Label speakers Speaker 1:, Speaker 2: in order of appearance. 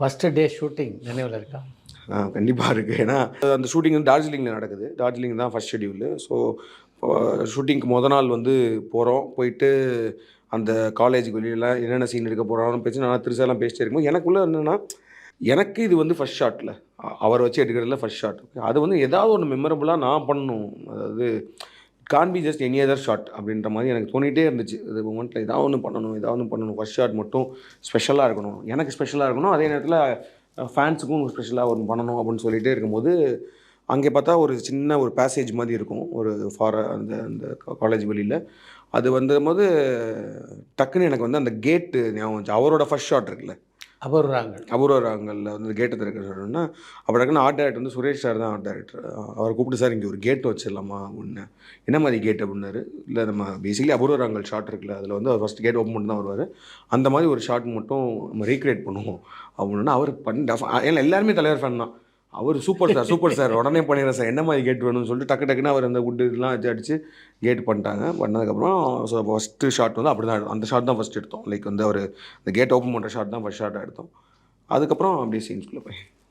Speaker 1: First day shooting நினைவில் இருக்கா?
Speaker 2: கண்டிப்பாக இருக்குது. ஏன்னா அந்த ஷூட்டிங் வந்து டார்ஜிலிங்கில் நடக்குது. டார்ஜிலிங் தான் ஃபஸ்ட் ஷெட்யூலு. ஸோ ஷூட்டிங்க்கு நாள் வந்து போகிறோம். போயிட்டு அந்த காலேஜுக்கு வெளியில என்னென்ன சீன் எடுக்க போகிறோம்னு பேசி நான் திருசாலாம் பேசிட்டே இருக்கும்போது எனக்குள்ளே என்னென்னா, எனக்கு இது வந்து ஃபஸ்ட் ஷாட்டில் அவரை வச்சு எடுக்கிறதுல ஃபஸ்ட் ஷாட். அது வந்து ஏதாவது ஒன்று மெமரபுளாக நான் பண்ணணும். அதாவது can be just any other shot அப்படின்ற மாதிரி எனக்கு தோணிகிட்டே இருந்துச்சு. அது மொமெண்ட்டில் ஏதாவது ஒன்று பண்ணணும், ஏதாவது ஒன்று பண்ணணும். ஃபஸ்ட் ஷாட் மட்டும் ஸ்பெஷலாக இருக்கணும். எனக்கு ஸ்பெஷலாக இருக்கணும். அதே நேரத்தில் ஃபேன்ஸுக்கும் ஸ்பெஷலாக ஒன்று பண்ணணும் அப்படின்னு சொல்லிகிட்டே இருக்கும்போது, அங்கே பார்த்தா ஒரு சின்ன ஒரு பேசேஜ் மாதிரி இருக்கும். ஒரு அந்த அந்த காலேஜ் வெளியில. அது வந்தபோது டக்குன்னு எனக்கு வந்து அந்த கேட்டு ஞாபகம் வந்துச்சு. அவரோட ஃபஸ்ட் ஷாட் இருக்குல்ல, அபூர்வ ராகங்கள்ல வந்து கேட்டு திறக்கிற ஷாட்னா, அப்போ டக்குன்னு ஆர்ட் டைரக்டர் வந்து சுரேஷ் சார் தான் ஆர்ட் டைரக்டர். அவரை கூப்பிட்டு சார் இங்கே ஒரு கேட் வச்சிடலாமா அப்படின்னேன். என்ன மாதிரி கேட் அப்படின்னாரு. இல்லை நம்ம பேசிக்கலி அபூர்வ ராகங்கள் ஷாட் இருக்குல்ல, அதில் வந்து அவர் ஃபஸ்ட் கேட் ஓப்பன் பண்ணி தான் வருவார். அந்த மாதிரி ஒரு ஷாட் மட்டும் நம்ம ரீக்ரியேட் பண்ணுவோம் அப்படின்னா அவர் ஏன்னா எல்லாருமே தலைவர் ஃபேன் தான். அவர் சூப்பர் சார் உடனே பண்ணிடுறேன் சார், என்ன மாதிரி கேட் வேணும்னு சொல்லிட்டு டக்குன்னு அவர் அந்த வுட்டு இதெல்லாம் வச்சு அடிச்சு கேட் பண்ணிட்டாங்க. பண்ணதுக்கப்புறம் ஸோ ஃபஸ்ட்டு ஷாட் வந்து அப்படி தான் அந்த ஷாட் தான் ஃபஸ்ட் எடுத்தோம். லைக் வந்து அவர் இந்த கேட் ஓப்பன் பண்ணுற ஷாட் தான் ஃபஸ்ட் ஷாட்டாக எடுத்தோம். அதுக்கப்புறம் அப்படியே சீன்ஸ்குள்ளே போய்